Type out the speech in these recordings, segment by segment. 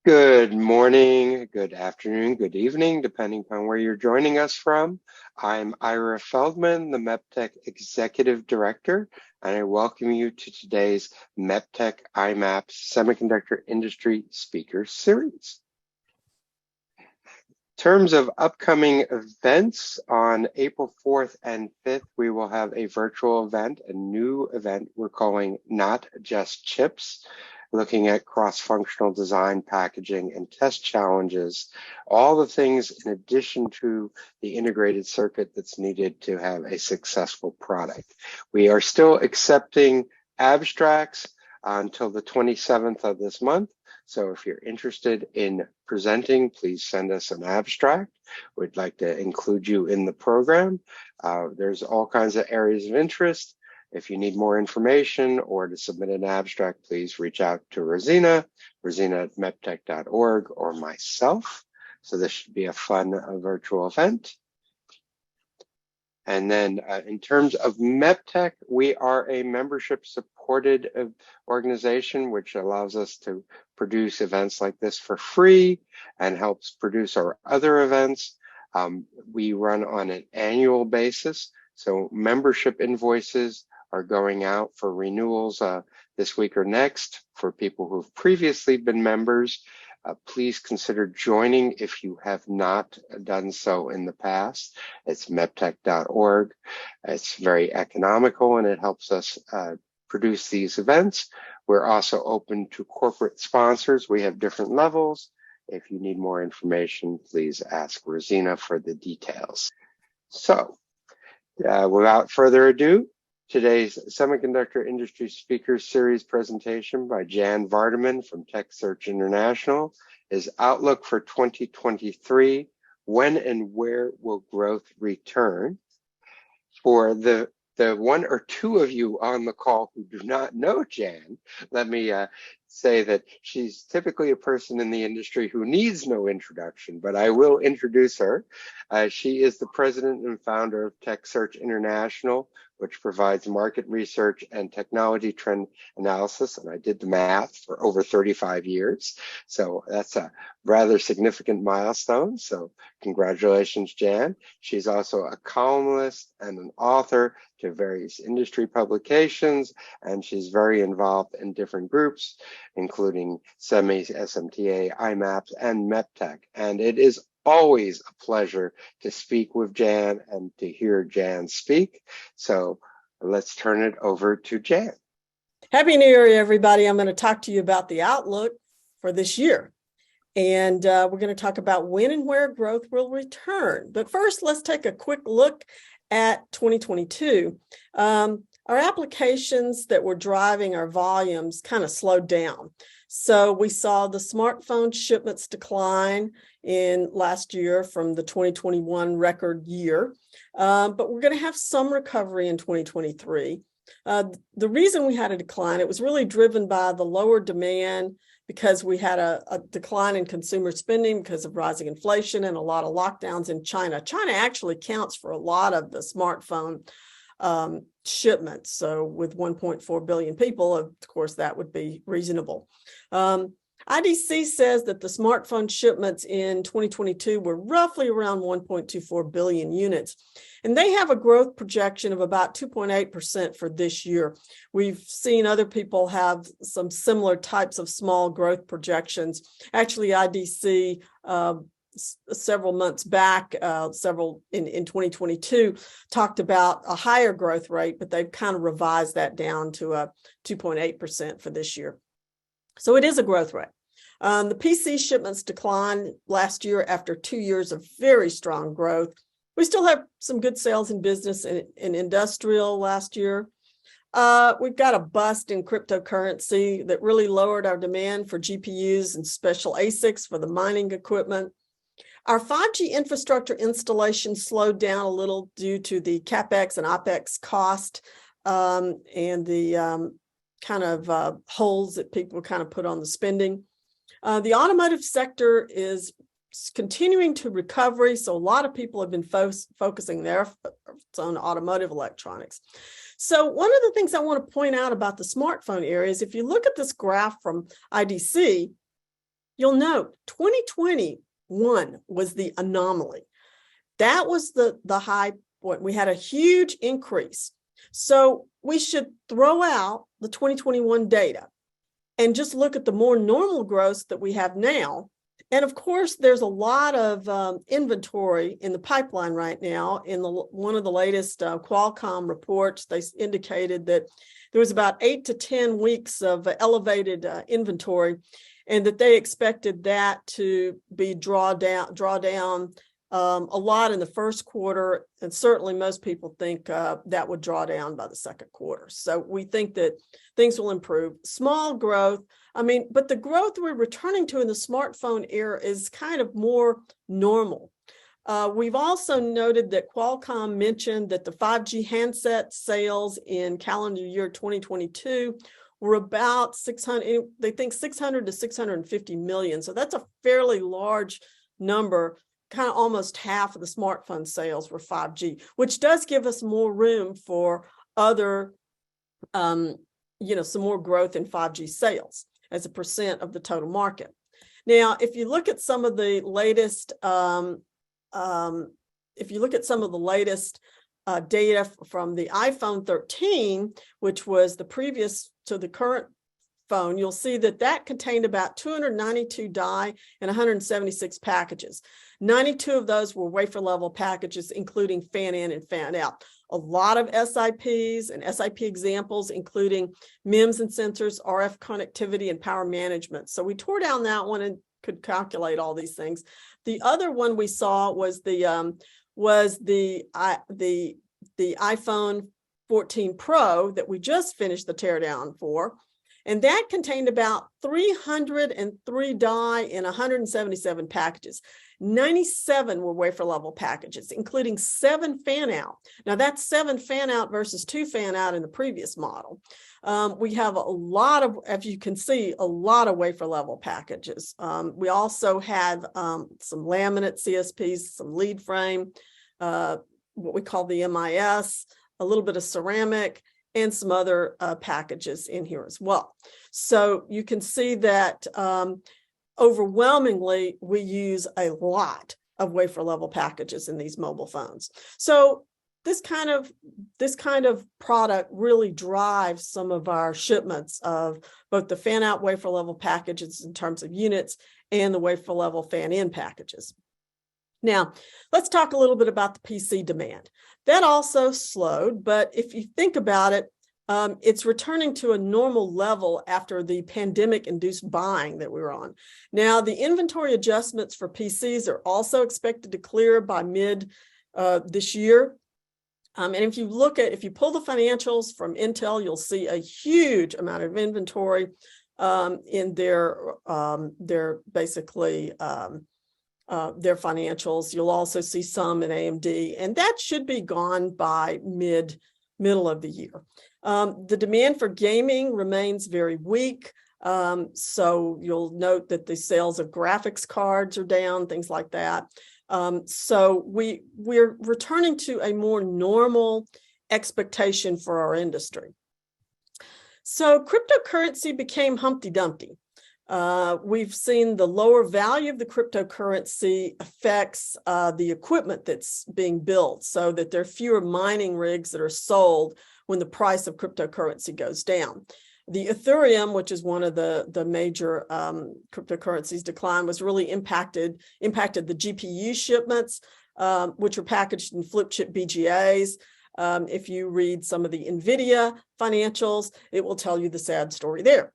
Good morning, good afternoon, good evening, depending upon where you're joining us from. I'm Ira Feldman, the MEPTEC Executive Director, and I welcome you to today's MEPTEC IMAP Semiconductor Industry Speaker Series. In terms of upcoming events, on April 4th and 5th, we will have a virtual event, a new event we're calling Not Just Chips, looking at cross-functional design, packaging, and test challenges, all the things in addition to the integrated circuit that's needed to have a successful product. We are still accepting abstracts until the 27th of this month. So if you're interested in presenting, please send us an abstract. We'd like to include you in the program. There's all kinds of areas of interest. If you need more information or to submit an abstract, please reach out to Rosina at meptech.org, or myself. So this should be a fun virtual event. And then in terms of MEPTEC, we are a membership-supported organization, which allows us to produce events like this for free and helps produce our other events. We run on an annual basis, so membership invoices are going out for renewals this week or next for people who've previously been members. Please consider joining if you have not done so in the past. It's meptech.org. It's very economical and it helps us produce these events. We're also open to corporate sponsors. We have different levels. If you need more information, please ask Rosina for the details. So without further ado, today's Semiconductor Industry Speakers Series presentation by Jan Vardaman from TechSearch International is Outlook for 2023, When and Where Will Growth Return? For the one or two of you on the call who do not know Jan, let me say that she's typically a person in the industry who needs no introduction, but I will introduce her. She is the president and founder of TechSearch International, which provides market research and technology trend analysis. And I did the math for over 35 years. So that's a rather significant milestone. So congratulations, Jan. She's also a columnist and an author to various industry publications, and she's very involved in different groups, including SEMI, SMTA, IMAPS, and MEPTEC. And it is always a pleasure to speak with Jan and to hear Jan speak. So let's turn it over to Jan. Happy New Year, everybody. I'm going to talk to you about the outlook for this year. And we're going to talk about when and where growth will return. But first, let's take a quick look at 2022. Our applications that were driving our volumes kind of slowed down. So we saw the smartphone shipments decline in last year from the 2021 record year, but we're going to have some recovery in 2023. The reason we had a decline, it was really driven by the lower demand because we had a decline in consumer spending because of rising inflation and a lot of lockdowns in China. China actually counts for a lot of the smartphone shipments. So with 1.4 billion people, of course, that would be reasonable. IDC says that the smartphone shipments in 2022 were roughly around 1.24 billion units, and they have a growth projection of about 2.8% for this year. We've seen other people have some similar types of small growth projections. Actually, IDC several months back, in 2022, talked about a higher growth rate, but they've kind of revised that down to a 2.8% for this year. So it is a growth rate. The PC shipments declined last year after 2 years of very strong growth. We still have some good sales in business and industrial last year. We've got a bust in cryptocurrency that really lowered our demand for GPUs and special ASICs for the mining equipment. Our 5G infrastructure installation slowed down a little due to the CapEx and OpEx cost and the kind of holes that people kind of put on the spending. The automotive sector is continuing to recovery, so a lot of people have been focusing their efforts on automotive electronics. So one of the things I want to point out about the smartphone area is if you look at this graph from IDC, you'll note 2021 was the anomaly. That was the high point. We had a huge increase. So we should throw out the 2021 data and just look at the more normal growth that we have now. And of course, there's a lot of inventory in the pipeline right now. In one of the latest Qualcomm reports, they indicated that there was about 8 to 10 weeks of elevated inventory, and that they expected that to be draw down a lot in the first quarter, and certainly most people think that would draw down by the second quarter. So we think that things will improve. Small growth, but the growth we're returning to in the smartphone era is kind of more normal. We've also noted that Qualcomm mentioned that the 5G handset sales in calendar year 2022 were about 600, they think 600 to 650 million. So that's a fairly large number. Kind of almost half of the smartphone sales were 5G, which does give us more room for other, some more growth in 5G sales as a percent of the total market. Now, if you look at some of the latest, data from the iPhone 13, which was the previous to the current phone, you'll see that contained about 292 die and 176 packages. 92 of those were wafer level packages, including fan in and fan out. A lot of SIPs and SIP examples, including MEMS and sensors, RF connectivity, and power management. So we tore down that one and could calculate all these things. The other one we saw was the iPhone 14 Pro that we just finished the teardown for. And that contained about 303 die in 177 packages. 97 were wafer level packages, including 7 fan out. Now that's 7 fan out versus 2 fan out in the previous model. We have a lot of, as you can see, a lot of wafer level packages. We also had some laminate CSPs, some lead frame, what we call the MIS, a little bit of ceramic, and some other packages in here as well. So you can see that overwhelmingly, we use a lot of wafer level packages in these mobile phones. So this kind of product really drives some of our shipments of both the fan out wafer level packages in terms of units and the wafer level fan in packages. Now, let's talk a little bit about the PC demand. That also slowed, but if you think about it, it's returning to a normal level after the pandemic-induced buying that we were on. Now, the inventory adjustments for PCs are also expected to clear by mid this year. And if you pull the financials from Intel, you'll see a huge amount of inventory in their financials. You'll also see some in AMD, and that should be gone by middle of the year. The demand for gaming remains very weak. So you'll note that the sales of graphics cards are down, things like that. So we're returning to a more normal expectation for our industry. So cryptocurrency became Humpty Dumpty. We've seen the lower value of the cryptocurrency affects the equipment that's being built, so that there are fewer mining rigs that are sold when the price of cryptocurrency goes down. The Ethereum, which is one of the major cryptocurrencies decline, was really impacted the GPU shipments, which are packaged in flip chip BGAs. If you read some of the NVIDIA financials, it will tell you the sad story there.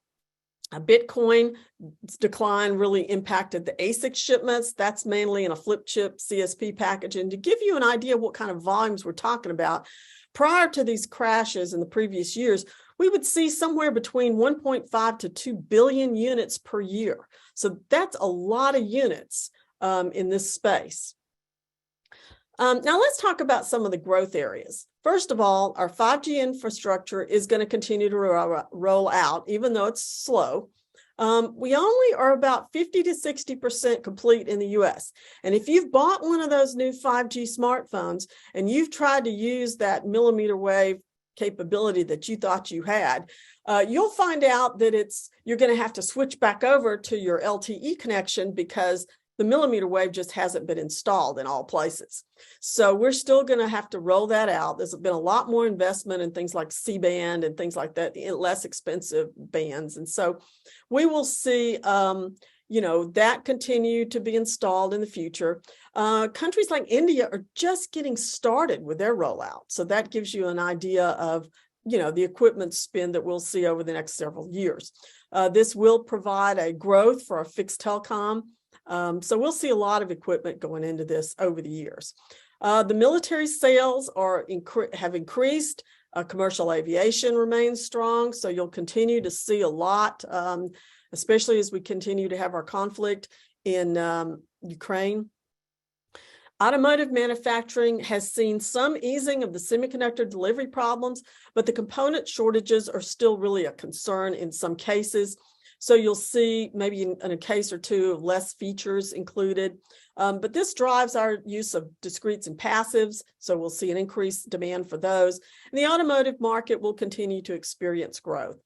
Bitcoin's decline really impacted the ASIC shipments. That's mainly in a flip chip CSP package. And to give you an idea of what kind of volumes we're talking about, prior to these crashes in the previous years, we would see somewhere between 1.5 to 2 billion units per year. So that's a lot of units in this space. Now let's talk about some of the growth areas. First of all, our 5G infrastructure is going to continue to roll out, even though it's slow. We only are about 50 to 60% complete in the US. And if you've bought one of those new 5G smartphones and you've tried to use that millimeter wave capability that you thought you had, you'll find out that you're going to have to switch back over to your LTE connection because the millimeter wave just hasn't been installed in all places. So we're still going to have to roll that out. There's been a lot more investment in things like C-band and things like that, less expensive bands. And so we will see, that continue to be installed in the future. Countries like India are just getting started with their rollout. So that gives you an idea of, the equipment spend that we'll see over the next several years. This will provide a growth for our fixed telecom. So we'll see a lot of equipment going into this over the years. The military sales have increased. Commercial aviation remains strong. So you'll continue to see a lot, especially as we continue to have our conflict in Ukraine. Automotive manufacturing has seen some easing of the semiconductor delivery problems, but the component shortages are still really a concern in some cases. So you'll see maybe in a case or two of less features included. But this drives our use of discretes and passives. So we'll see an increased demand for those. And the automotive market will continue to experience growth.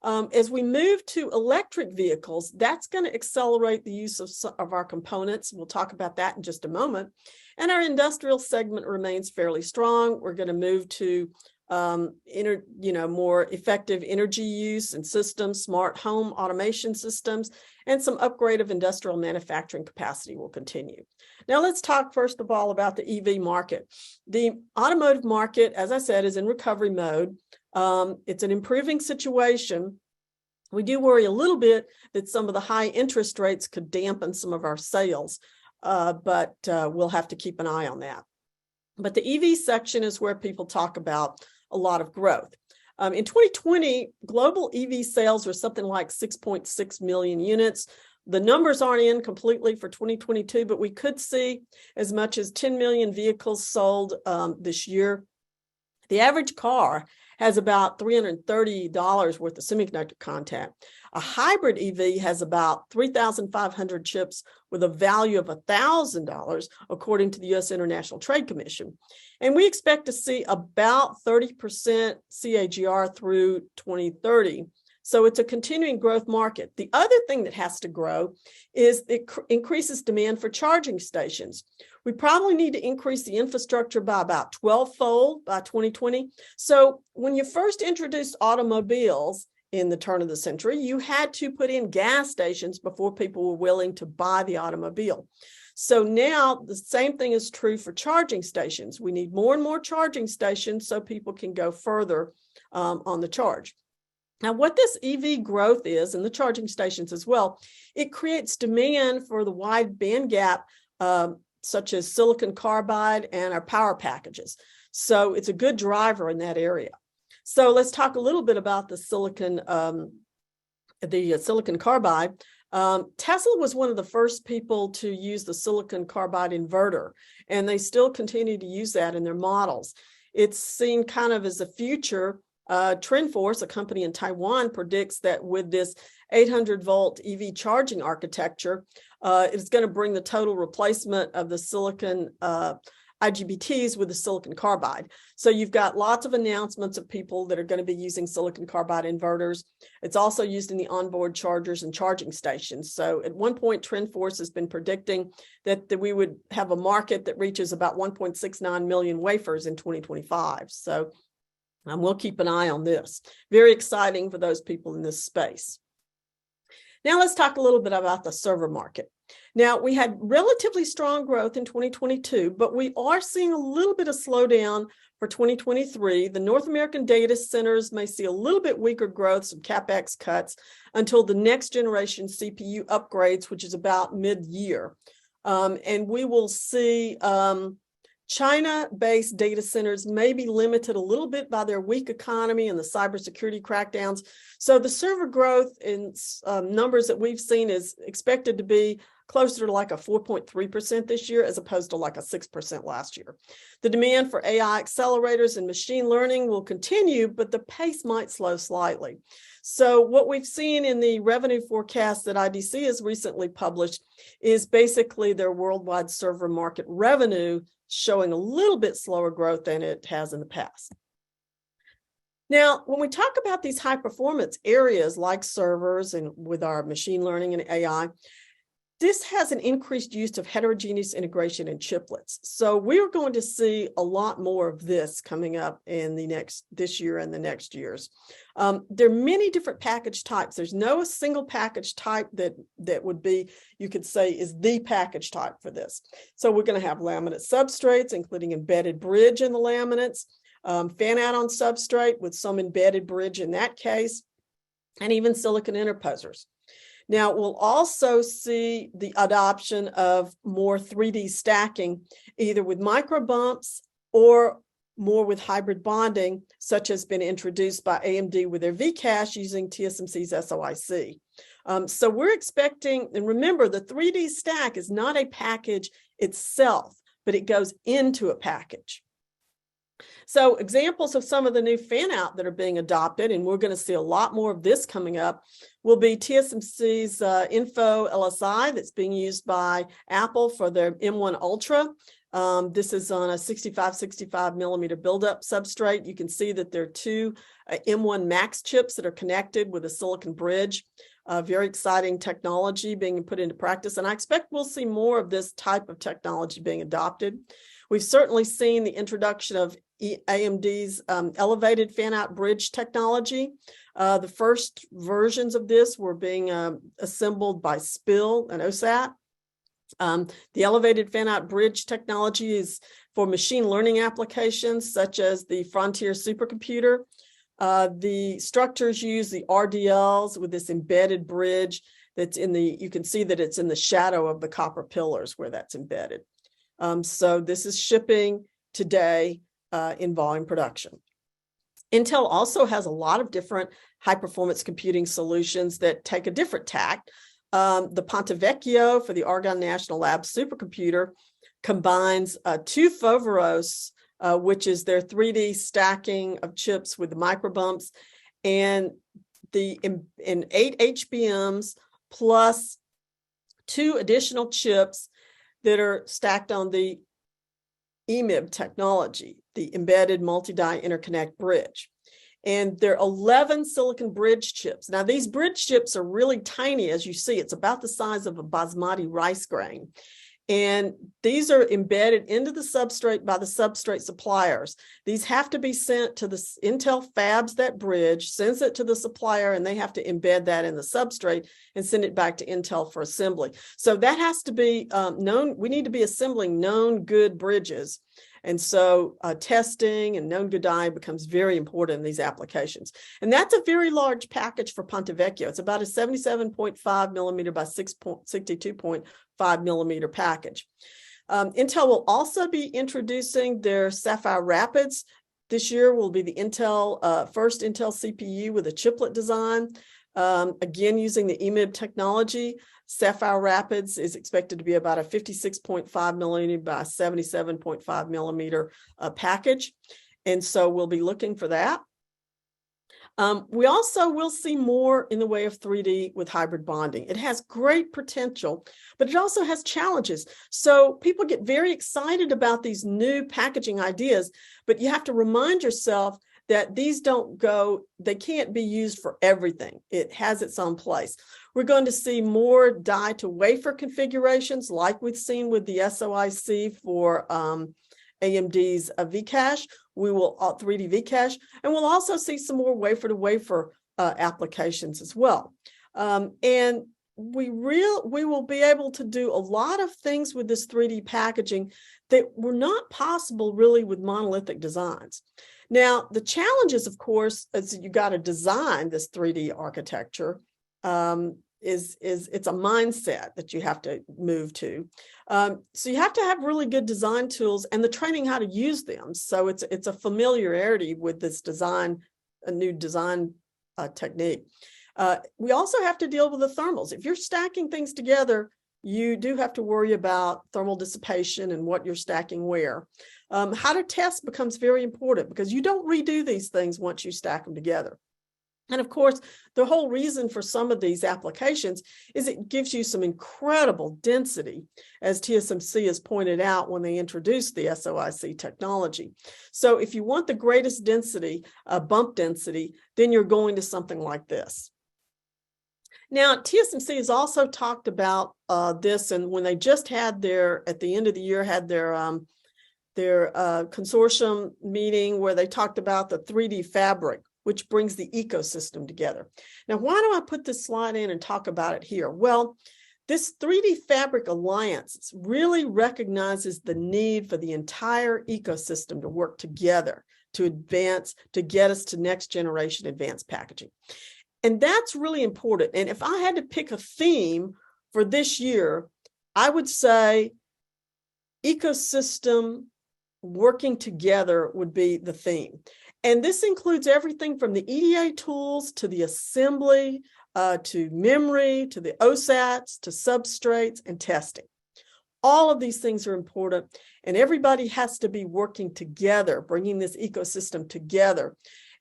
As we move to electric vehicles, that's going to accelerate the use of our components. We'll talk about that in just a moment. And our industrial segment remains fairly strong. We're going to move to more effective energy use and systems, smart home automation systems, and some upgrade of industrial manufacturing capacity will continue. Now let's talk first of all about the EV market. The automotive market, as I said, is in recovery mode. It's an improving situation. We do worry a little bit that some of the high interest rates could dampen some of our sales, but we'll have to keep an eye on that. But the EV section is where people talk about a lot of growth. In 2020, global EV sales were something like 6.6 million units. The numbers aren't in completely for 2022, but we could see as much as 10 million vehicles sold this year. The average car has about $330 worth of semiconductor content. A hybrid EV has about 3,500 chips with a value of $1,000, according to the U.S. International Trade Commission. And we expect to see about 30% CAGR through 2030. So it's a continuing growth market. The other thing that has to grow is it increases demand for charging stations. We probably need to increase the infrastructure by about 12-fold by 2020. So when you first introduced automobiles in the turn of the century, you had to put in gas stations before people were willing to buy the automobile. So now the same thing is true for charging stations. We need more and more charging stations so people can go further on the charge. Now, what this EV growth is, and the charging stations as well, it creates demand for the wide band gap, such as silicon carbide and our power packages. So it's a good driver in that area. So let's talk a little bit about the silicon carbide. Tesla was one of the first people to use the silicon carbide inverter, and they still continue to use that in their models. It's seen kind of as a future. TrendForce, a company in Taiwan, predicts that with this 800-volt EV charging architecture, it's going to bring the total replacement of the silicon IGBTs with the silicon carbide. So you've got lots of announcements of people that are going to be using silicon carbide inverters. It's also used in the onboard chargers and charging stations. So at one point, TrendForce has been predicting that we would have a market that reaches about 1.69 million wafers in 2025. So we'll keep an eye on this. Very exciting for those people in this space. Now let's talk a little bit about the server market. Now, we had relatively strong growth in 2022, but we are seeing a little bit of slowdown for 2023. The North American data centers may see a little bit weaker growth, some CapEx cuts, until the next generation CPU upgrades, which is about mid-year. And we will see China-based data centers may be limited a little bit by their weak economy and the cybersecurity crackdowns. So the server growth in numbers that we've seen is expected to be closer to like a 4.3% this year, as opposed to like a 6% last year. The demand for AI accelerators and machine learning will continue, but the pace might slow slightly. So what we've seen in the revenue forecast that IDC has recently published is basically their worldwide server market revenue showing a little bit slower growth than it has in the past. Now, when we talk about these high performance areas like servers and with our machine learning and AI, this has an increased use of heterogeneous integration in chiplets. So we're going to see a lot more of this coming up in this year and the next years. There are many different package types. There's no single package type that would be, you could say, is the package type for this. So we're going to have laminate substrates, including embedded bridge in the laminates, fan out on substrate with some embedded bridge in that case, and even silicon interposers. Now, we'll also see the adoption of more 3D stacking, either with micro bumps or more with hybrid bonding, such as been introduced by AMD with their V-Cache using TSMC's SOIC. So we're expecting, and remember, the 3D stack is not a package itself, but it goes into a package. So examples of some of the new fan out that are being adopted, and we're going to see a lot more of this coming up, will be TSMC's Info LSI that's being used by Apple for their M1 Ultra. This is on a 65 millimeter buildup substrate. You can see that there are two M1 Max chips that are connected with a silicon bridge. Very exciting technology being put into practice, and I expect we'll see more of this type of technology being adopted. We've certainly seen the introduction of AMD's elevated fan-out bridge technology. The first versions of this were being assembled by SPIL and OSAT. The elevated fan-out bridge technology is for machine learning applications, such as the Frontier supercomputer. The structures use the RDLs with this embedded bridge that's you can see that it's in the shadow of the copper pillars where that's embedded. So this is shipping today in volume production. Intel also has a lot of different high-performance computing solutions that take a different tack. The Ponte Vecchio for the Argonne National Lab supercomputer combines two Foveros, which is their 3D stacking of chips with the microbumps, and in 8 HBMs plus 2 additional chips that are stacked on the EMIB technology, the embedded multi-die interconnect bridge. And there are 11 silicon bridge chips. Now, these bridge chips are really tiny, as you see. It's about the size of a basmati rice grain. And these are embedded into the substrate by the substrate suppliers. These have to be sent to the Intel fabs, that bridge, sends it to the supplier, and they have to embed that in the substrate and send it back to Intel for assembly. So that has to be known. We need to be assembling known good bridges. And so testing and known good die becomes very important in these applications. And that's a very large package for Ponte Vecchio. It's about a 77.5 millimeter by 62.5 millimeter package. Intel will also be introducing their Sapphire Rapids. This year will be the first Intel CPU with a chiplet design. Again, using the EMIB technology. Sapphire Rapids is expected to be about a 56.5 millimeter by 77.5 millimeter package. And so we'll be looking for that. We also will see more in the way of 3D with hybrid bonding. It has great potential, but it also has challenges. So people get very excited about these new packaging ideas, but you have to remind yourself that these they can't be used for everything. It has its own place. We're going to see more die to wafer configurations like we've seen with the SOIC for AMD's V-Cache. We will 3D V-Cache, and we'll also see some more wafer to wafer applications as well. And we will be able to do a lot of things with this 3D packaging that were not possible really with monolithic designs. Now, the challenges, of course, is you got to design this 3D architecture. It's a mindset that you have to move to. So you have to have really good design tools and the training how to use them. So it's a familiarity with this design, a new design technique. We also have to deal with the thermals. If you're stacking things together, you do have to worry about thermal dissipation and what you're stacking where. How to test becomes very important because you don't redo these things once you stack them together. And of course, the whole reason for some of these applications is it gives you some incredible density, as TSMC has pointed out when they introduced the SOIC technology. So if you want the greatest density, bump density, then you're going to something like this. Now, TSMC has also talked about this, and when they just had at the end of the year, had their consortium meeting where they talked about the 3D fabric, which brings the ecosystem together. Now, why do I put this slide in and talk about it here? Well, this 3D Fabric Alliance really recognizes the need for the entire ecosystem to work together to advance, to get us to next generation advanced packaging. And that's really important. And if I had to pick a theme for this year, I would say ecosystem working together would be the theme. And this includes everything from the EDA tools to the assembly, to memory, to the OSATs, to substrates and testing. All of these things are important, and everybody has to be working together, bringing this ecosystem together.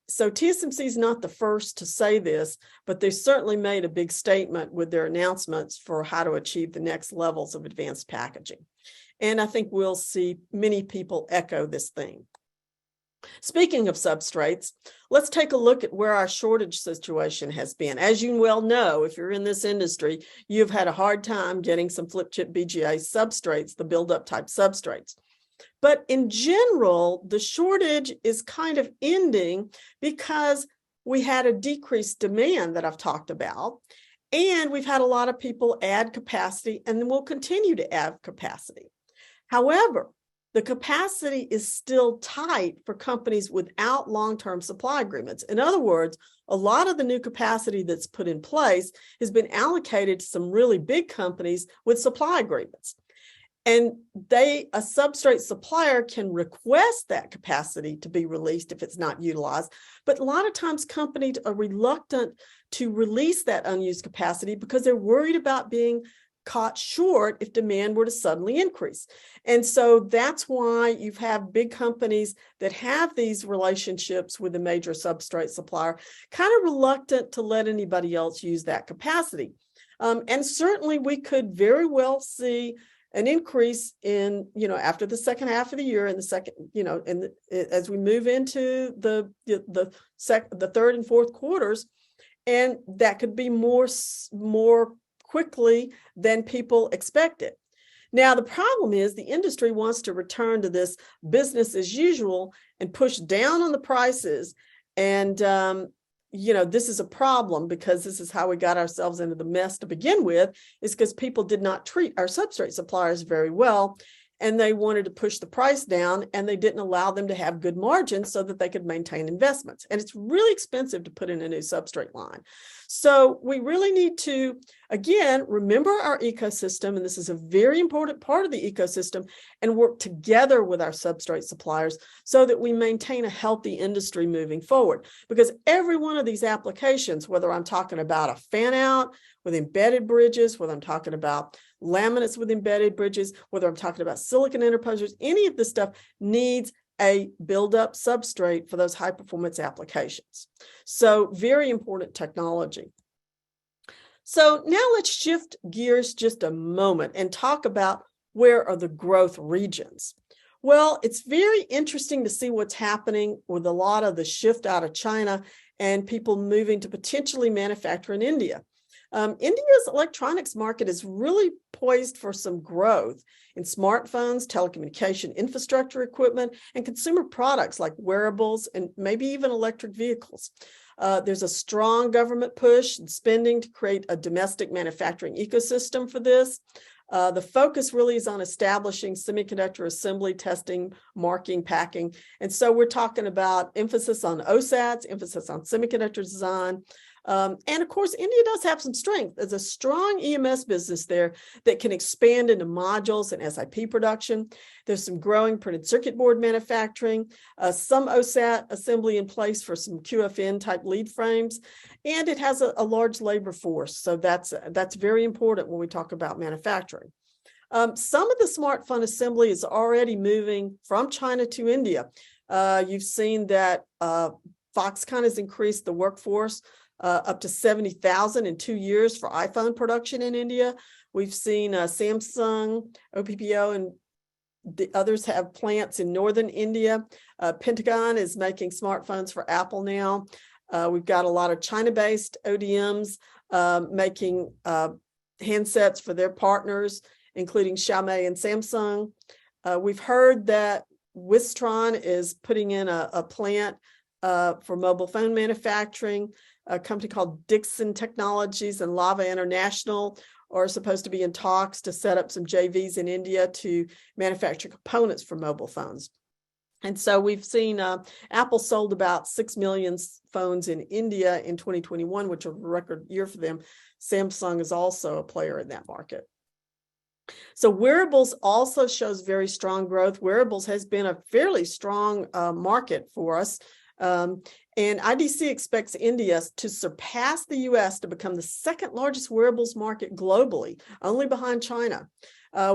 So TSMC is not the first to say this, but they certainly made a big statement with their announcements for how to achieve the next levels of advanced packaging. And I think we'll see many people echo this theme. Speaking of substrates, let's take a look at where our shortage situation has been. As you well know, if you're in this industry, you've had a hard time getting some flip chip BGA substrates, the build-up type substrates. But in general, the shortage is kind of ending because we had a decreased demand that I've talked about, and we've had a lot of people add capacity, and then we'll continue to add capacity. However, the capacity is still tight for companies without long-term supply agreements. In other words, a lot of the new capacity that's put in place has been allocated to some really big companies with supply agreements. And a substrate supplier can request that capacity to be released if it's not utilized. But a lot of times companies are reluctant to release that unused capacity because they're worried about being caught short if demand were to suddenly increase. And so that's why you have big companies that have these relationships with a major substrate supplier, kind of reluctant to let anybody else use that capacity. And certainly we could very well see an increase in, after the second half of the year, as we move into the third and fourth quarters, and that could be more quickly than people expected. Now, the problem is the industry wants to return to this business as usual and push down on the prices. And, this is a problem because this is how we got ourselves into the mess to begin with, is because people did not treat our substrate suppliers very well. And they wanted to push the price down, and they didn't allow them to have good margins so that they could maintain investments. And it's really expensive to put in a new substrate line. So we really need to, again, remember our ecosystem, and this is a very important part of the ecosystem, and work together with our substrate suppliers so that we maintain a healthy industry moving forward. Because every one of these applications, whether I'm talking about a fan out with embedded bridges, whether I'm talking about laminates with embedded bridges, whether I'm talking about silicon interposers, any of this stuff needs a build-up substrate for those high-performance applications. So very important technology. So now let's shift gears just a moment and talk about where are the growth regions. Well, it's very interesting to see what's happening with a lot of the shift out of China and people moving to potentially manufacture in India. India's electronics market is really poised for some growth in smartphones, telecommunication infrastructure equipment, and consumer products like wearables and maybe even electric vehicles. There's a strong government push and spending to create a domestic manufacturing ecosystem for this. The focus really is on establishing semiconductor assembly, testing, marking, packing. And so we're talking about emphasis on OSATs, emphasis on semiconductor design. And of course, India does have some strength. There's a strong EMS business there that can expand into modules and SiP production. There's some growing printed circuit board manufacturing, some OSAT assembly in place for some QFN type lead frames, and it has a large labor force. So that's very important when we talk about manufacturing. Some of the smartphone assembly is already moving from China to India. You've seen that Foxconn has increased the workforce up to 70,000 in 2 years for iPhone production in India. We've seen Samsung, OPPO, and the others have plants in northern India. Pentagon is making smartphones for Apple now. We've got a lot of China-based ODMs making handsets for their partners, including Xiaomi and Samsung. We've heard that Wistron is putting in a plant for mobile phone manufacturing. A company called Dixon Technologies and Lava International are supposed to be in talks to set up some JVs in India to manufacture components for mobile phones. And so we've seen Apple sold about 6 million phones in India in 2021, which is a record year for them. Samsung is also a player in that market. So wearables also shows very strong growth. Wearables has been a fairly strong market for us. And IDC expects India to surpass the US to become the second largest wearables market globally, only behind China.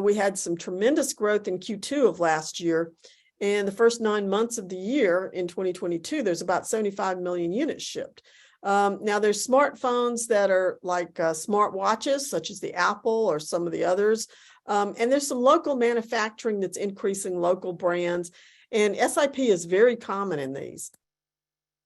We had some tremendous growth in Q2 of last year. In the first 9 months of the year in 2022, there's about 75 million units shipped. Now, there's smartphones that are like smart watches, such as the Apple or some of the others. And there's some local manufacturing that's increasing local brands. And SiP is very common in these.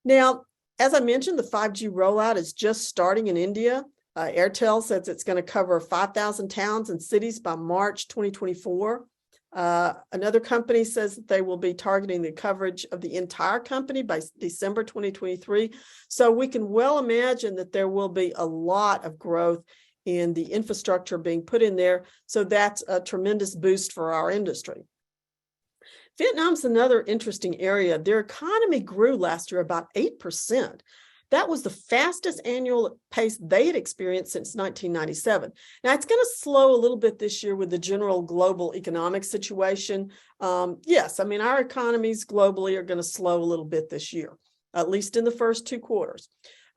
Now, as I mentioned, the 5G rollout is just starting in India. Airtel says it's going to cover 5,000 towns and cities by March 2024. Another company says that they will be targeting the coverage of the entire company by December 2023. So we can well imagine that there will be a lot of growth in the infrastructure being put in there. So that's a tremendous boost for our industry. Vietnam's another interesting area. Their economy grew last year about 8%. That was the fastest annual pace they had experienced since 1997. Now, it's going to slow a little bit this year with the general global economic situation. Yes, I mean, our economies globally are going to slow a little bit this year, at least in the first 2 quarters.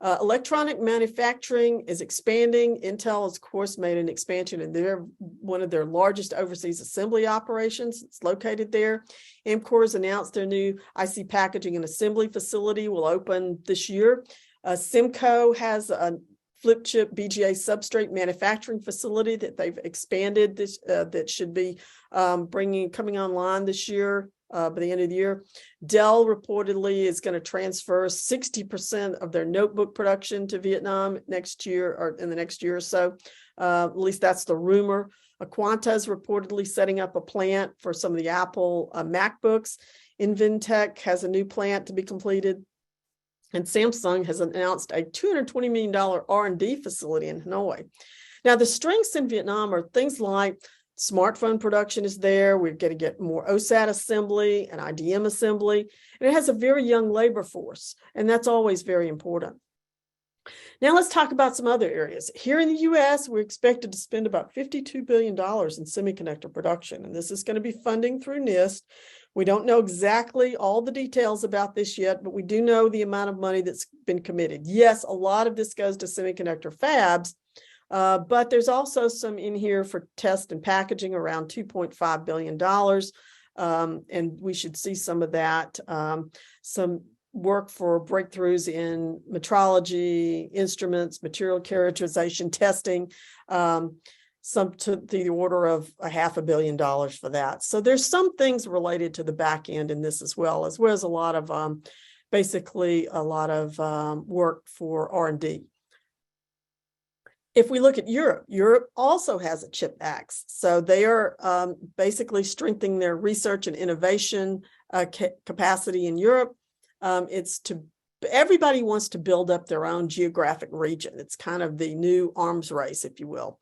Electronic manufacturing is expanding. Intel has, of course, made an expansion in one of their largest overseas assembly operations. It's located there. Amkor has announced their new IC packaging and assembly facility will open this year. Semco has a flip chip BGA substrate manufacturing facility that they've expanded this that should be coming online this year. By the end of the year. Dell reportedly is going to transfer 60% of their notebook production to Vietnam next year or in the next year or so. At least that's the rumor. Quanta is reportedly setting up a plant for some of the Apple MacBooks. Inventec has a new plant to be completed. And Samsung has announced a $220 million R&D facility in Hanoi. Now, the strengths in Vietnam are things like smartphone production is there. We're going to get more OSAT assembly and IDM assembly. And it has a very young labor force, and that's always very important. Now let's talk about some other areas. Here in the US, we're expected to spend about $52 billion in semiconductor production, and this is going to be funding through NIST. We don't know exactly all the details about this yet, but we do know the amount of money that's been committed. Yes, a lot of this goes to semiconductor fabs, but there's also some in here for test and packaging, around $2.5 billion. And we should see some of that, some work for breakthroughs in metrology, instruments, material characterization, testing, some to the order of $500 million for that. So there's some things related to the back end in this as well as a lot of, basically a lot of work for R&D. If we look at Europe, Europe also has a CHIP Act. So they are basically strengthening their research and innovation capacity in Europe. Everybody wants to build up their own geographic region. It's kind of the new arms race, if you will.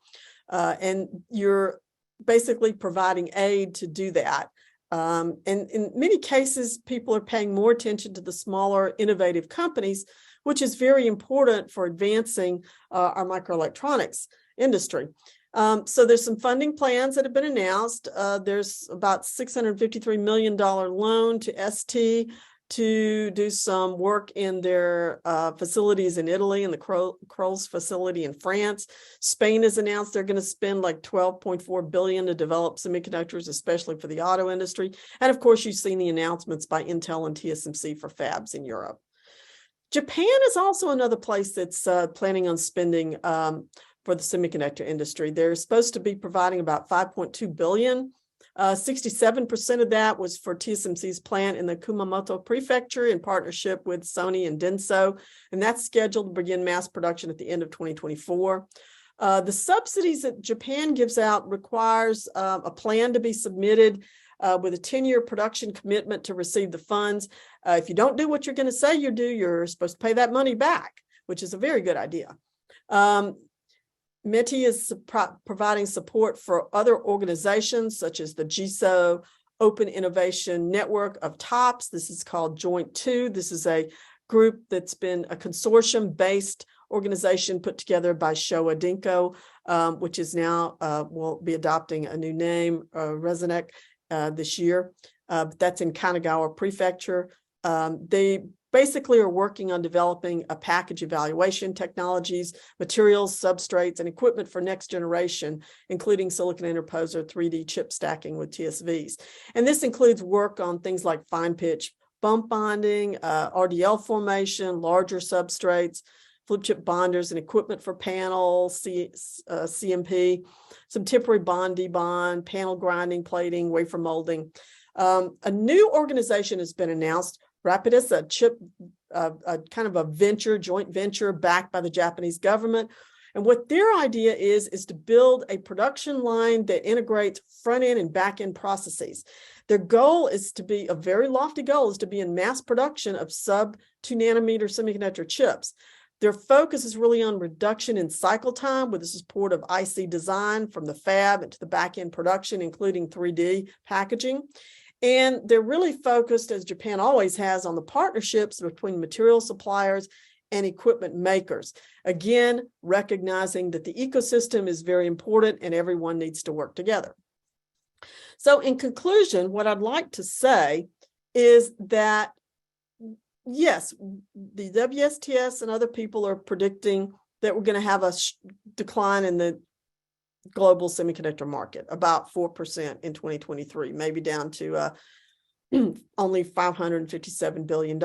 And you're basically providing aid to do that. And in many cases, people are paying more attention to the smaller, innovative companies, which is very important for advancing our microelectronics industry. So there's some funding plans that have been announced. There's about $653 million loan to ST to do some work in their facilities in Italy and the Crolles facility in France. Spain has announced they're going to spend like $12.4 billion to develop semiconductors, especially for the auto industry. And of course, you've seen the announcements by Intel and TSMC for fabs in Europe. Japan is also another place that's planning on spending for the semiconductor industry. They're supposed to be providing about $5.2 billion. 67% of that was for TSMC's plant in the Kumamoto Prefecture in partnership with Sony and Denso, and that's scheduled to begin mass production at the end of 2024. The subsidies that Japan gives out requires a plan to be submitted with a 10-year production commitment to receive the funds. If you don't do what you're going to say you do, you're supposed to pay that money back, which is a very good idea. METI is providing support for other organizations such as the GISO Open Innovation Network of TOPS. This is called Joint 2. This is a group that's been a consortium-based organization put together by Showa Denko, which is now will be adopting a new name, Resonek, this year. That's in Kanagawa Prefecture. They basically are working on developing a package evaluation technologies, materials, substrates, and equipment for next generation, including silicon interposer 3D chip stacking with TSVs. And this includes work on things like fine pitch bump bonding, RDL formation, larger substrates, flip chip bonders, and equipment for panel, CMP, some temporary bond, debond, panel grinding, plating, wafer molding. A new organization has been announced, Rapidus, a chip, a kind of a venture, joint venture backed by the Japanese government. And what their idea is to build a production line that integrates front-end and back-end processes. Their goal is to be, a very lofty goal is to be in mass production of sub 2 nanometer semiconductor chips. Their focus is really on reduction in cycle time with the support of IC design from the fab into the back-end production, including 3D packaging. And they're really focused, as Japan always has, on the partnerships between material suppliers and equipment makers. Again, recognizing that the ecosystem is very important and everyone needs to work together. So in conclusion, what I'd like to say is that, yes, the WSTS and other people are predicting that we're going to have a decline in the global semiconductor market, about 4% in 2023, maybe down to only $557 billion.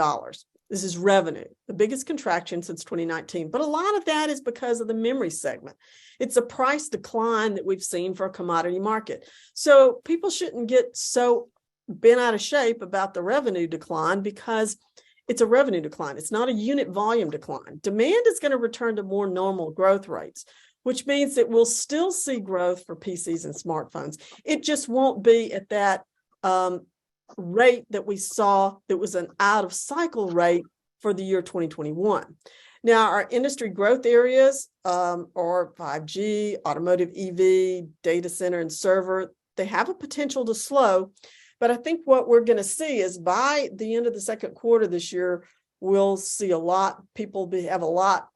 This is revenue, the biggest contraction since 2019. But a lot of that is because of the memory segment. It's a price decline that we've seen for a commodity market. So people shouldn't get so bent out of shape about the revenue decline because it's a revenue decline. It's not a unit volume decline. Demand is going to return to more normal growth rates, which means that we'll still see growth for PCs and smartphones. It just won't be at that rate that we saw that was an out-of-cycle rate for the year 2021. Now, our industry growth areas are 5G, automotive EV, data center, and server. They have a potential to slow, but I think what we're going to see is by the end of the second quarter this year, we'll see a lot, people have a lot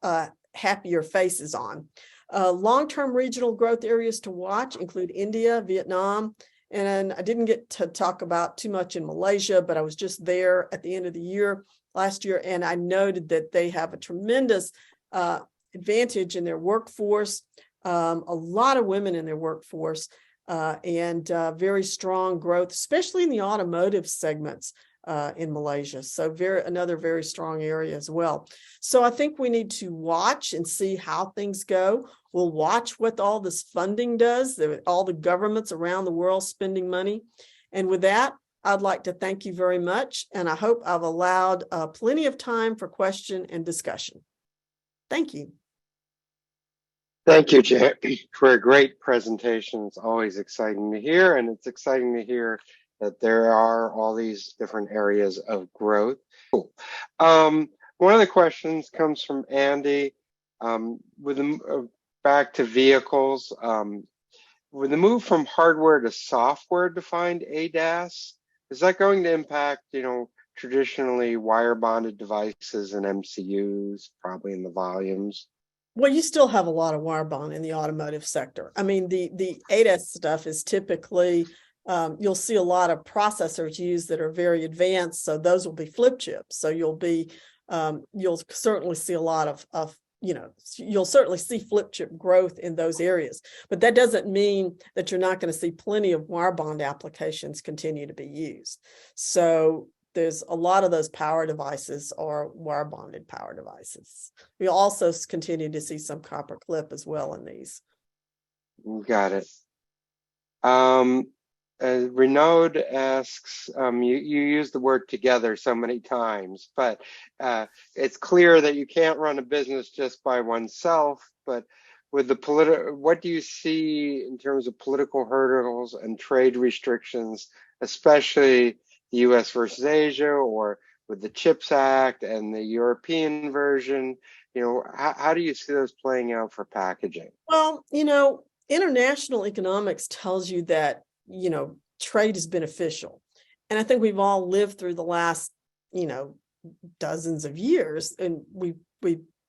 happier faces on. Long-term regional growth areas to watch include India, Vietnam, and I didn't get to talk about too much in Malaysia, but I was just there at the end of the year last year, and I noted that they have a tremendous advantage in their workforce, a lot of women in their workforce, and very strong growth, especially in the automotive segments in Malaysia. So another very strong area as well. So I think we need to watch and see how things go. We'll watch what all this funding does, all the governments around the world spending money. And with that, I'd like to thank you very much. And I hope I've allowed plenty of time for question and discussion. Thank you. Thank you, Jan, for a great presentation. It's always exciting to hear, and it's exciting to hear that there are all these different areas of growth. Cool. One of the questions comes from Andy. Back to vehicles, with the move from hardware to software-defined ADAS, is that going to impact, traditionally wire bonded devices and MCUs, probably in the volumes? Well, you still have a lot of wire bond in the automotive sector. I mean, the ADAS stuff is typically, you'll see a lot of processors used that are very advanced, so those will be flip chips. So you'll certainly see a lot of you'll certainly see flip chip growth in those areas, but that doesn't mean that you're not going to see plenty of wire bond applications continue to be used. So there's a lot of those power devices are wire bonded power devices. We also continue to see some copper clip as well in these. Got it. Renaud asks, you use the word together so many times, but it's clear that you can't run a business just by oneself. But with the what do you see in terms of political hurdles and trade restrictions, especially the U.S. versus Asia, or with the CHIPS Act and the European version? How do you see those playing out for packaging? Well, international economics tells you that, trade is beneficial. And I think we've all lived through the last, dozens of years, and we've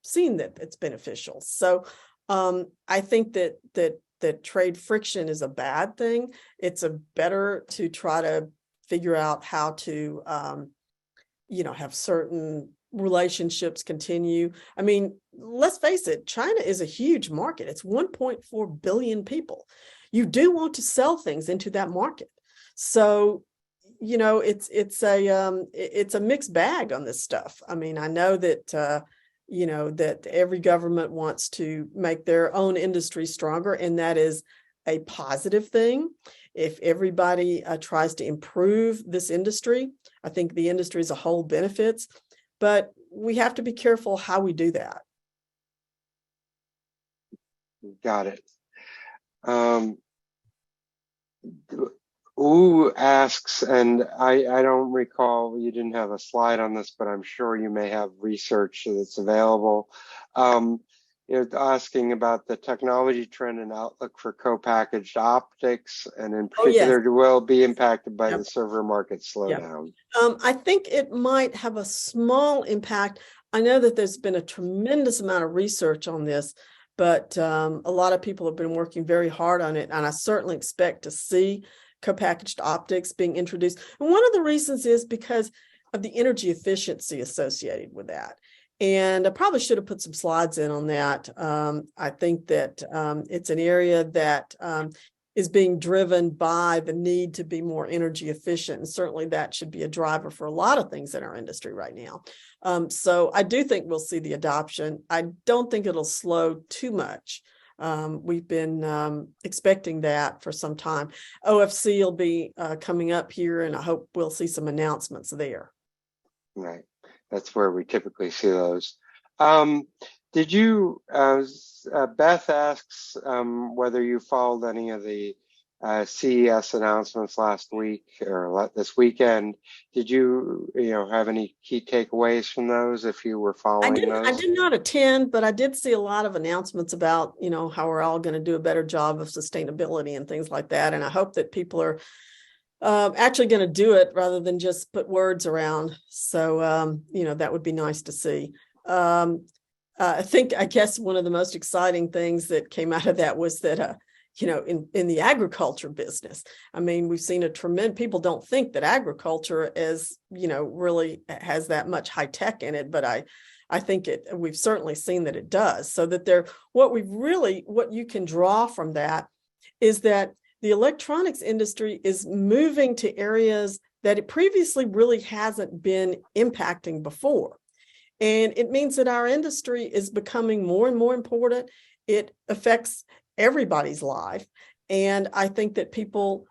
seen that it's beneficial. So I think that trade friction is a bad thing. It's better to try to figure out how to, have certain relationships continue. I mean, let's face it, China is a huge market. It's 1.4 billion people. You do want to sell things into that market. So, it's a mixed bag on this stuff. I mean, I know that that every government wants to make their own industry stronger, and that is a positive thing. If everybody tries to improve this industry, I think the industry as a whole benefits. But we have to be careful how we do that. Got it. Ooh asks, and I don't recall, you didn't have a slide on this, but I'm sure you may have research that's available. Asking about the technology trend and outlook for co-packaged optics, and in particular, will be impacted by the server market slowdown. I think it might have a small impact. I know that there's been a tremendous amount of research on this, but a lot of people have been working very hard on it, and I certainly expect to see co-packaged optics being introduced. And one of the reasons is because of the energy efficiency associated with that. And I probably should have put some slides in on that. I think that it's an area that is being driven by the need to be more energy efficient. And certainly that should be a driver for a lot of things in our industry right now. So I do think we'll see the adoption. I don't think it'll slow too much. We've been expecting that for some time. OFC will be coming up here, and I hope we'll see some announcements there. Right. That's where we typically see those. Did you, Beth asks whether you followed any of the CES announcements last week or this weekend. Did you, have any key takeaways from those if you were following those? I did not attend, but I did see a lot of announcements about, how we're all going to do a better job of sustainability and things like that. And I hope that people are actually going to do it rather than just put words around. So, that would be nice to see. I guess one of the most exciting things that came out of that was that, in the agriculture business, I mean, we've seen a tremendous, people don't think that agriculture is, really has that much high tech in it, but I think we've certainly seen that it does. So that what you can draw from that is that the electronics industry is moving to areas that it previously really hasn't been impacting before. And it means that our industry is becoming more and more important. It affects everybody's life. And I think that people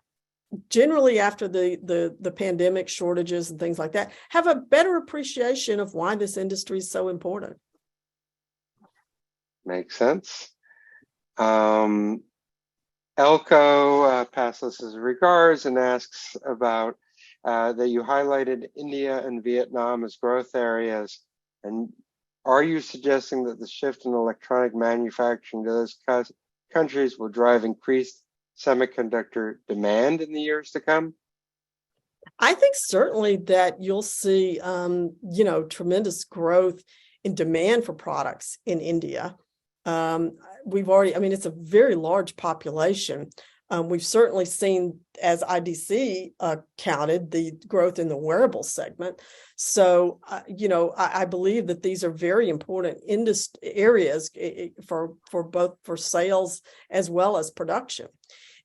generally, after the pandemic shortages and things like that, have a better appreciation of why this industry is so important. Makes sense. Elko passes his regards and asks about that you highlighted India and Vietnam as growth areas. And are you suggesting that the shift in electronic manufacturing to those countries will drive increased semiconductor demand in the years to come? I think certainly that you'll see, tremendous growth in demand for products in India. It's a very large population. We've certainly seen, as IDC counted, the growth in the wearables segment. So, I believe that these are very important areas for both for sales as well as production.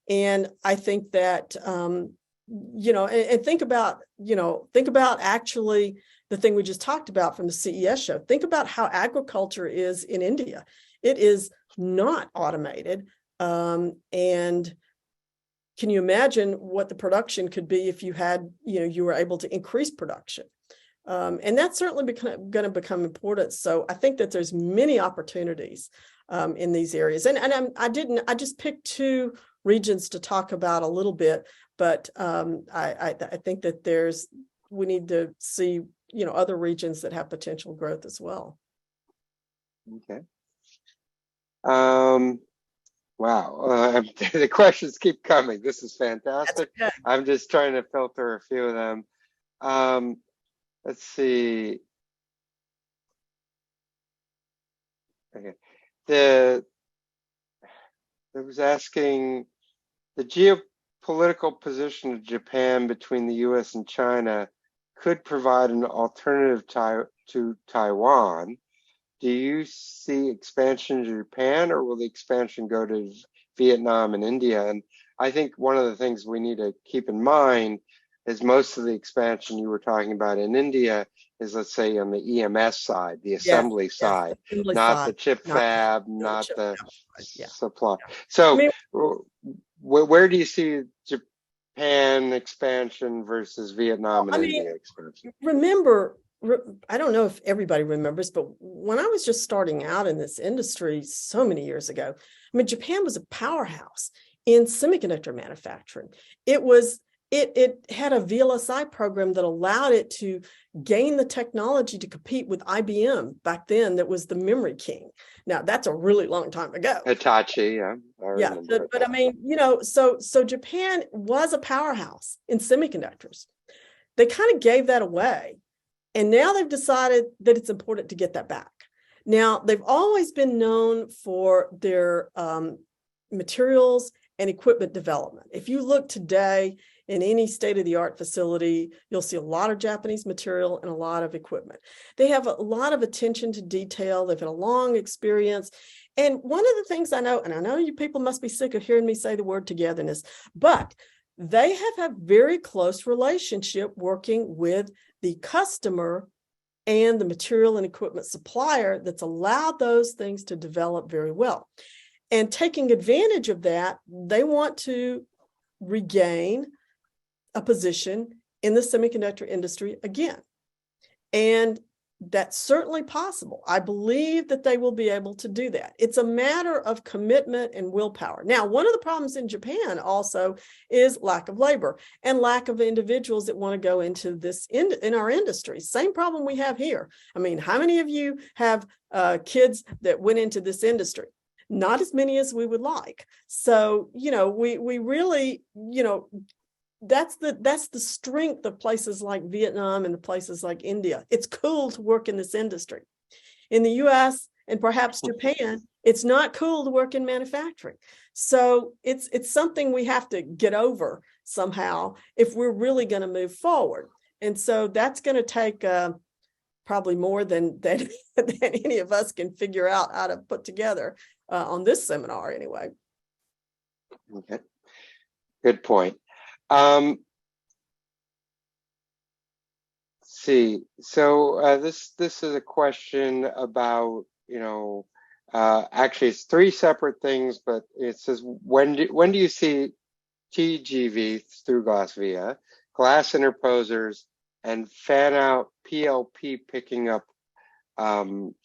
And I think that, and think about, actually the thing we just talked about from the CES show. Think about how agriculture is in India. It is not automated. And can you imagine what the production could be if you had, you were able to increase production? And that's certainly going to become important. So I think that there's many opportunities in these areas. And I just picked two regions to talk about a little bit, but I think that we need to see, other regions that have potential growth as well. Okay. Wow. The questions keep coming. This is fantastic. Okay. I'm just trying to filter a few of them. Let's see. Okay. I was asking the geopolitical position of Japan between the U.S. and China could provide an alternative to Taiwan. Do you see expansion to Japan, or will the expansion go to Vietnam and India? And I think one of the things we need to keep in mind is most of the expansion you were talking about in India is, let's say, on the EMS side, the assembly side, not the chip fab, not the supply. So where do you see Japan expansion versus Vietnam and India expansion? Remember, I don't know if everybody remembers, but when I was just starting out in this industry so many years ago, Japan was a powerhouse in semiconductor manufacturing. It had a VLSI program that allowed it to gain the technology to compete with IBM back then. That was the memory king. Now that's a really long time ago. Hitachi, yeah. But so Japan was a powerhouse in semiconductors. They kind of gave that away. And now they've decided that it's important to get that back. Now, they've always been known for their materials and equipment development. If you look today in any state-of-the-art facility, you'll see a lot of Japanese material and a lot of equipment. They have a lot of attention to detail. They've had a long experience. And one of the things I know, and I know you people must be sick of hearing me say the word togetherness, but they have a very close relationship working with the customer and the material and equipment supplier that's allowed those things to develop very well. And taking advantage of that, they want to regain a position in the semiconductor industry again. And that's certainly possible. I believe that they will be able to do that. It's a matter of commitment and willpower. Now, one of the problems in Japan also is lack of labor and lack of individuals that want to go into this in our industry. Same problem we have here. How many of you have kids that went into this industry? Not as many as we would like. So, we really, that's the strength of places like Vietnam and the places like India. It's cool to work in this industry. In the US and perhaps Japan, it's not cool to work in manufacturing. So it's something we have to get over somehow if we're really going to move forward. And so that's going to take probably more than any of us can figure out how to put together on this seminar anyway. Okay, good point. See, so this is a question about, actually it's three separate things, but it says when do you see TGV, through glass via, glass interposers, and fan out PLP picking up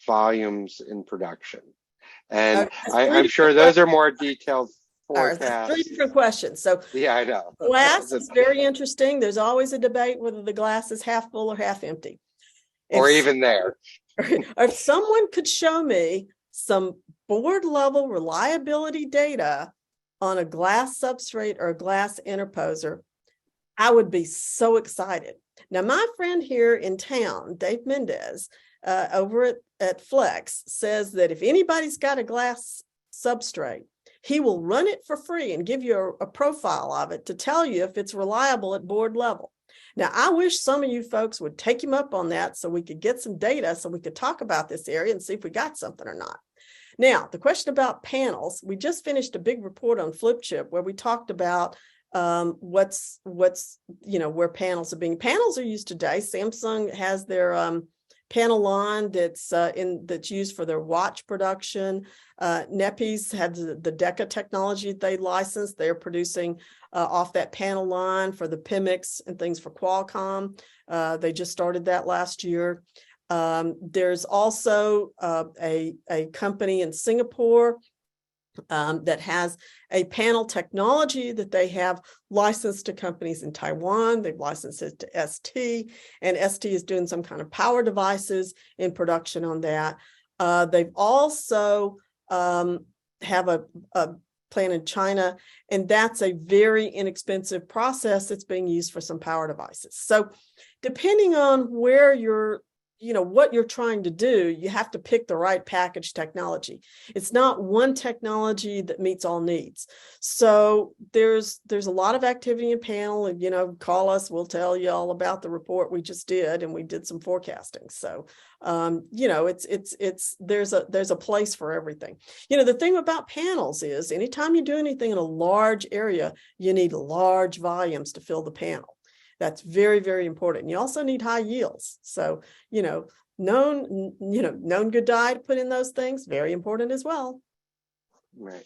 volumes in production? And I'm sure those are more detailed forecasts. Three different questions. So yeah, I know. Glass is very interesting. There's always a debate whether the glass is half full or half empty. Or even there. If someone could show me some board level reliability data on a glass substrate or a glass interposer, I would be so excited. Now, my friend here in town, Dave Mendez, over at Flex, says that if anybody's got a glass substrate, he will run it for free and give you a profile of it to tell you if it's reliable at board level. Now, I wish some of you folks would take him up on that so we could get some data so we could talk about this area and see if we got something or not. Now, the question about panels, we just finished a big report on flip chip where we talked about what's where panels are used today. Samsung has their panel line that's used for their watch production. Nepes had the Deca technology that they licensed. They're producing off that panel line for the PMICs and things for Qualcomm. They just started that last year. There's also a company in Singapore that has a panel technology that they have licensed to companies in Taiwan. They've licensed it to ST, and ST is doing some kind of power devices in production on that. They've also have a plant in China, and that's a very inexpensive process that's being used for some power devices. So depending on where what you're trying to do, you have to pick the right package technology. It's not one technology that meets all needs. So there's a lot of activity in panel, and call us, we'll tell you all about the report we just did, and we did some forecasting. So there's a place for everything. The thing about panels is anytime you do anything in a large area, you need large volumes to fill the panel. That's very, very important. You also need high yields. So, known good die to put in those things, very important as well. Right.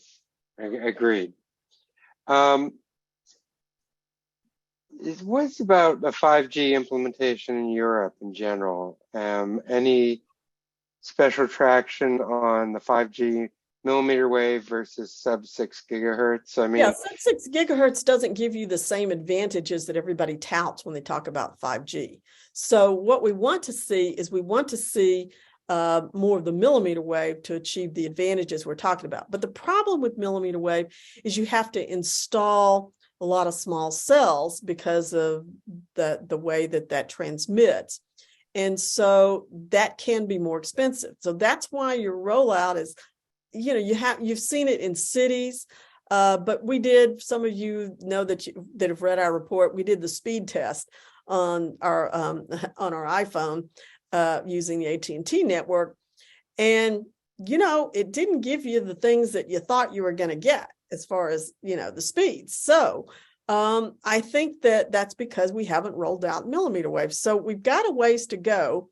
Agreed. What's about the 5G implementation in Europe in general? Any special traction on the 5G millimeter wave versus sub-6 gigahertz? Sub-6 gigahertz doesn't give you the same advantages that everybody touts when they talk about 5G. So what we want to see is more of the millimeter wave to achieve the advantages we're talking about. But the problem with millimeter wave is you have to install a lot of small cells because of the way that transmits. And so that can be more expensive. So that's why your rollout is, you've seen it in cities, but we did, some of you know that have read our report, we did the speed test on our iPhone using the AT&T network. And, it didn't give you the things that you thought you were going to get as far as, the speeds. So I think that's because we haven't rolled out millimeter waves. So we've got a ways to go.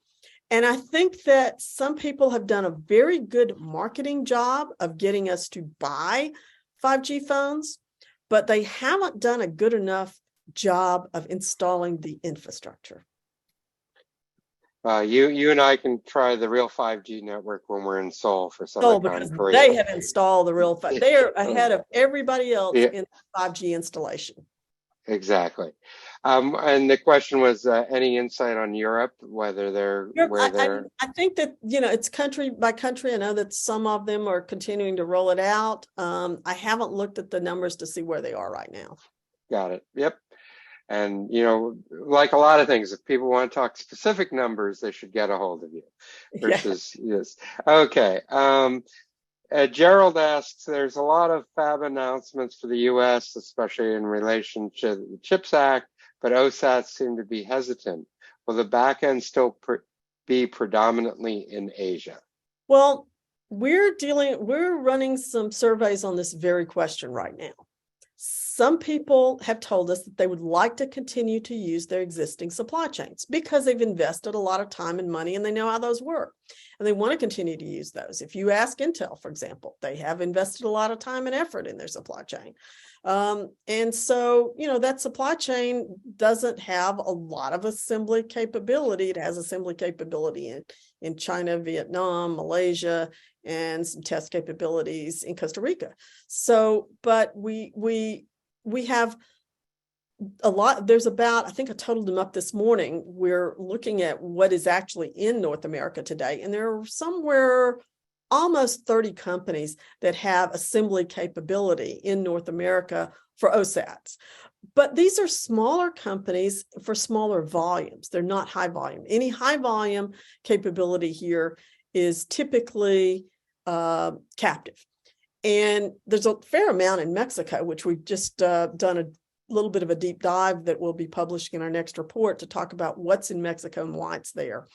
And I think that some people have done a very good marketing job of getting us to buy 5G phones, but they haven't done a good enough job of installing the infrastructure. You and I can try the real 5G network when we're in Seoul for Semiconductor. Because they have installed the real 5G. They are ahead of everybody else in 5G installation. Exactly. And the question was, any insight on Europe, whether they're I think that, it's country by country. I know that some of them are continuing to roll it out. I haven't looked at the numbers to see where they are right now. Got it. Yep. And, like a lot of things, if people want to talk specific numbers, they should get a hold of you versus, yes. Okay. Gerald asks, there's a lot of fab announcements for the U.S., especially in relation to the CHIPS Act, but OSATs seem to be hesitant. Will the back end still be predominantly in Asia? Well, we're running some surveys on this very question right now. Some people have told us that they would like to continue to use their existing supply chains because they've invested a lot of time and money and they know how those work. And they want to continue to use those. If you ask Intel, for example, they have invested a lot of time and effort in their supply chain. And so, that supply chain doesn't have a lot of assembly capability. It has assembly capability in China, Vietnam, Malaysia, and some test capabilities in Costa Rica. So, but we have a lot. There's about, I think I totaled them up this morning. We're looking at what is actually in North America today. And there are somewhere almost 30 companies that have assembly capability in North America for OSATs. But these are smaller companies for smaller volumes. They're not high volume. Any high volume capability here is typically captive. And there's a fair amount in Mexico, which we've just done a little bit of a deep dive that we'll be publishing in our next report to talk about what's in Mexico and why it's there.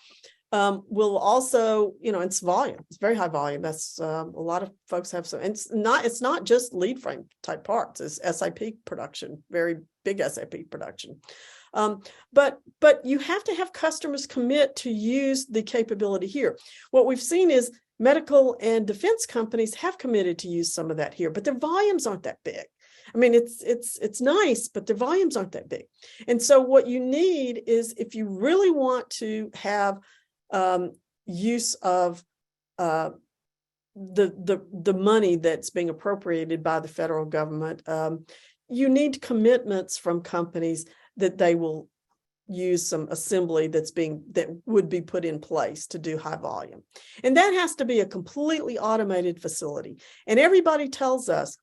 will also, it's volume. It's very high volume. That's a lot of folks have some. And it's not just lead frame type parts. It's SIP production, very big SIP production. But you have to have customers commit to use the capability here. What we've seen is medical and defense companies have committed to use some of that here, but their volumes aren't that big. I mean, it's nice, but their volumes aren't that big. And so what you need is, if you really want to have use of the money that's being appropriated by the federal government, you need commitments from companies that they will use some assembly that would be put in place to do high volume. And that has to be a completely automated facility. And everybody tells us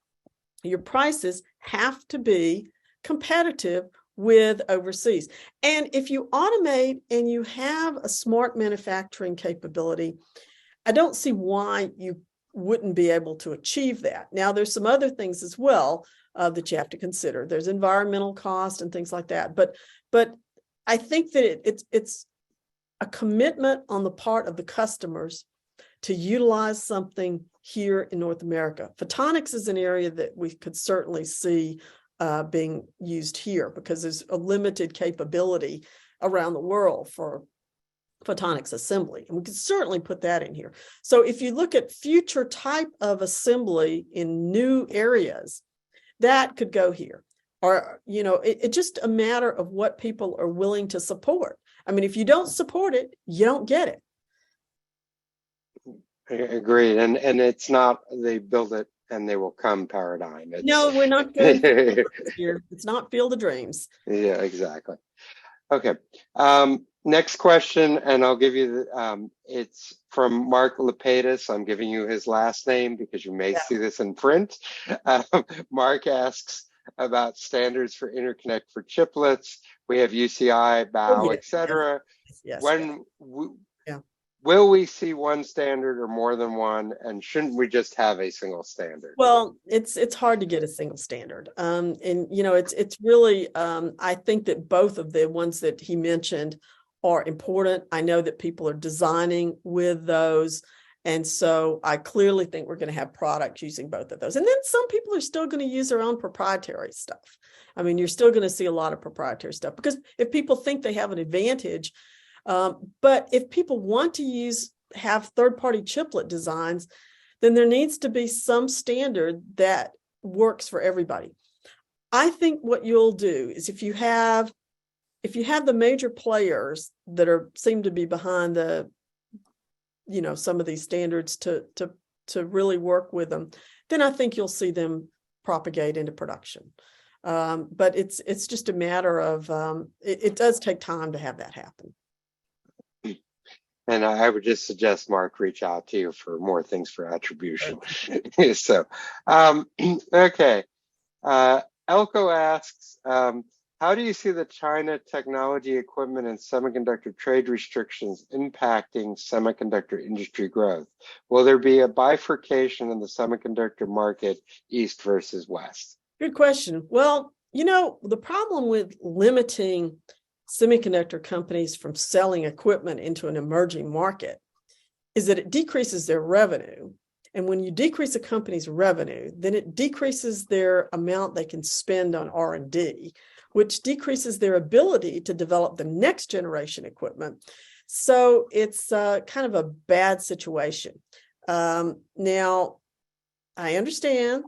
your prices have to be competitive with overseas. And if you automate and you have a smart manufacturing capability, I don't see why you wouldn't be able to achieve that. Now, there's some other things as well that you have to consider. There's environmental cost and things like that. But I think that it's a commitment on the part of the customers to utilize something here in North America. Photonics is an area that we could certainly see being used here, because there's a limited capability around the world for photonics assembly. And we could certainly put that in here. So if you look at future type of assembly in new areas, that could go here. Or, it's just a matter of what people are willing to support. I mean, if you don't support it, you don't get it. Agreed. And it's not they build it and they will come paradigm. No, we're not good here. It's not Field of Dreams. Yeah, exactly. Okay. Next question, and I'll give you it's from Mark Lepatis. I'm giving you his last name because you may see this in print. Mark asks about standards for interconnect for chiplets. We have UCI, BAO, etc. Yes. Will we see one standard or more than one? And shouldn't we just have a single standard? Well, it's hard to get a single standard. And it's really I think that both of the ones that he mentioned are important. I know that people are designing with those. And so I clearly think we're going to have products using both of those. And then some people are still going to use their own proprietary stuff. I mean, you're still going to see a lot of proprietary stuff, because if people think they have an advantage, but if people want to have third-party chiplet designs, then there needs to be some standard that works for everybody. I think what you'll do is, if you have the major players that seem to be behind some of these standards to really work with them, then I think you'll see them propagate into production. But it's just a matter of it does take time to have that happen. And I would just suggest, Mark, reach out to you for more things for attribution. So, okay. Elko asks, how do you see the China technology, equipment, and semiconductor trade restrictions impacting semiconductor industry growth? Will there be a bifurcation in the semiconductor market, east versus west? Good question. Well, the problem with limiting semiconductor companies from selling equipment into an emerging market is that it decreases their revenue. And when you decrease a company's revenue, then it decreases their amount they can spend on R&D, which decreases their ability to develop the next generation equipment. So it's kind of a bad situation. Now, I understand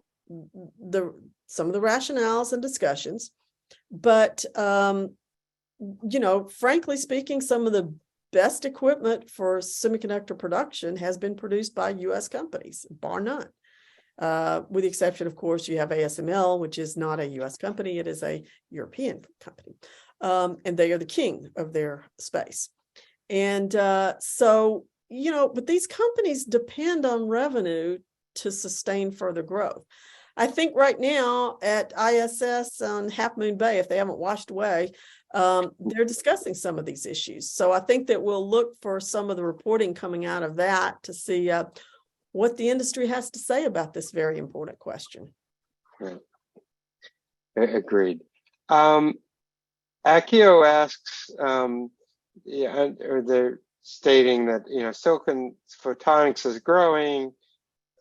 some of the rationales and discussions, but frankly speaking, some of the best equipment for semiconductor production has been produced by U.S. companies, bar none. With the exception, of course, you have ASML, which is not a U.S. company. It is a European company. And they are the king of their space. And but these companies depend on revenue to sustain further growth. I think right now at ISS on Half Moon Bay, if they haven't washed away, they're discussing some of these issues. So I think that we'll look for some of the reporting coming out of that to see what the industry has to say about this very important question. Right. Agreed. Akio asks, are there stating that, silicon photonics is growing,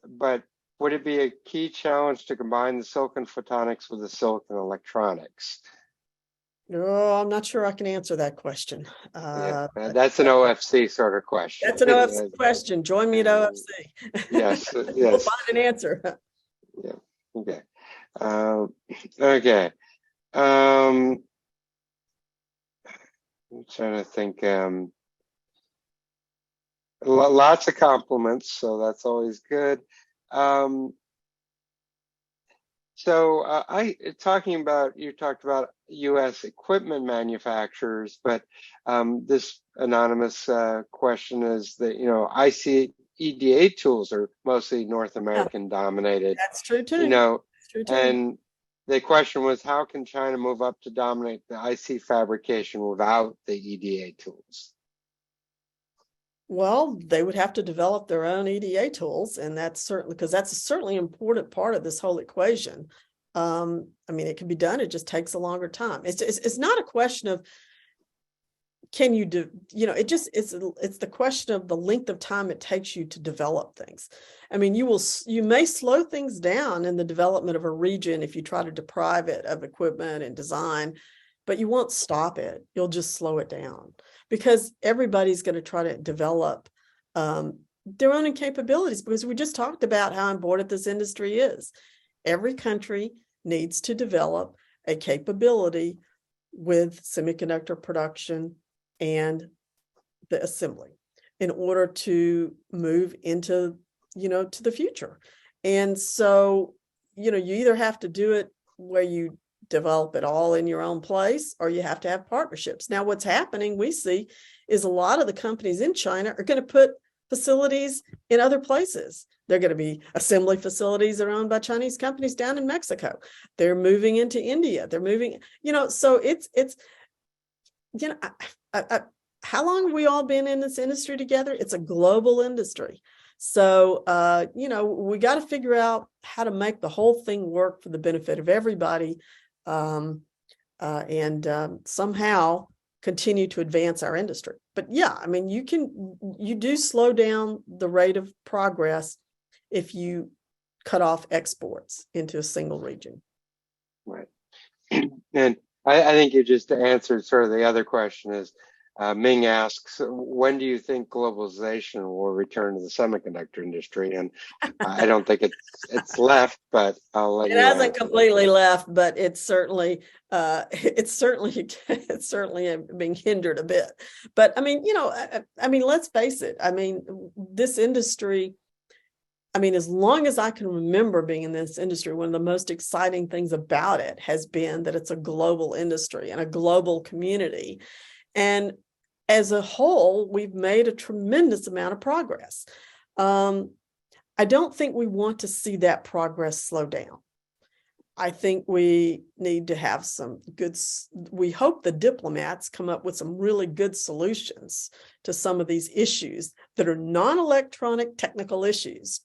but would it be a key challenge to combine the silicon photonics with the silicon electronics? Oh, I'm not sure I can answer that question. That's an OFC sort of question. That's an OFC question. Join me at OFC. Yes, We'll yes. find an answer. Yeah. Okay. Okay. I'm trying to think. Lots of compliments, so that's always good. You talked about U.S. equipment manufacturers, but this anonymous question is that, IC EDA tools are mostly North American dominated. That's true too. That's true too. And the question was, how can China move up to dominate the IC fabrication without the EDA tools? Well, they would have to develop their own EDA tools, and that's certainly an important part of this whole equation. It can be done. It just takes a longer time. It's not a question of can you do, it's the question of the length of time it takes you to develop things. You may slow things down in the development of a region if you try to deprive it of equipment and design, but you won't stop it. You'll just slow it down because everybody's going to try to develop their own capabilities, because we just talked about how important this industry is. Every country needs to develop a capability with semiconductor production and the assembly in order to move into, to the future. And so, you either have to do it where you develop it all in your own place, or you have to have partnerships. Now, what's happening, we see, is a lot of the companies in China are going to put facilities in other places. They're going to be assembly facilities that are owned by Chinese companies down in Mexico. They're moving into India. They're moving, so how long have we all been in this industry together? It's a global industry. So, we got to figure out how to make the whole thing work for the benefit of everybody, and somehow continue to advance our industry. But yeah, you do slow down the rate of progress if you cut off exports into a single region. Right. And I think you just answered sort of the other question is, Ming asks, when do you think globalization will return to the semiconductor industry? And I don't think it's left, but I'll let you. It hasn't completely left, but it's certainly being hindered a bit. But let's face it. This industry, as long as I can remember being in this industry, one of the most exciting things about it has been that it's a global industry and a global community. And as a whole, we've made a tremendous amount of progress. I don't think we want to see that progress slow down. I think we need to have we hope the diplomats come up with some really good solutions to some of these issues that are non-electronic technical issues.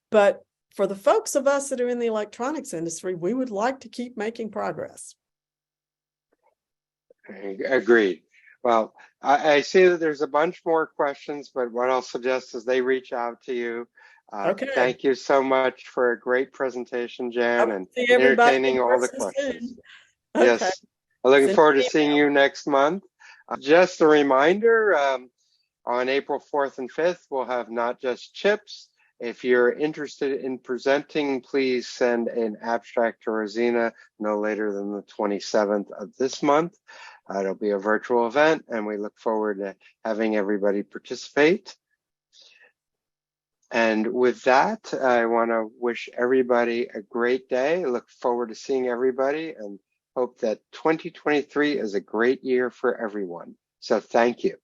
But for the folks of us that are in the electronics industry, we would like to keep making progress. Agreed. Well, I see that there's a bunch more questions, but what I'll suggest is they reach out to you. Okay. Thank you so much for a great presentation, Jan, and entertaining all the questions. Okay. Yes, I'm looking forward to seeing you next month. Just a reminder, on April 4th and 5th, we'll have Not Just Chips. If you're interested in presenting, please send an abstract to Rosina no later than the 27th of this month. It'll be a virtual event, and we look forward to having everybody participate. And with that, I want to wish everybody a great day. I look forward to seeing everybody and hope that 2023 is a great year for everyone. So thank you.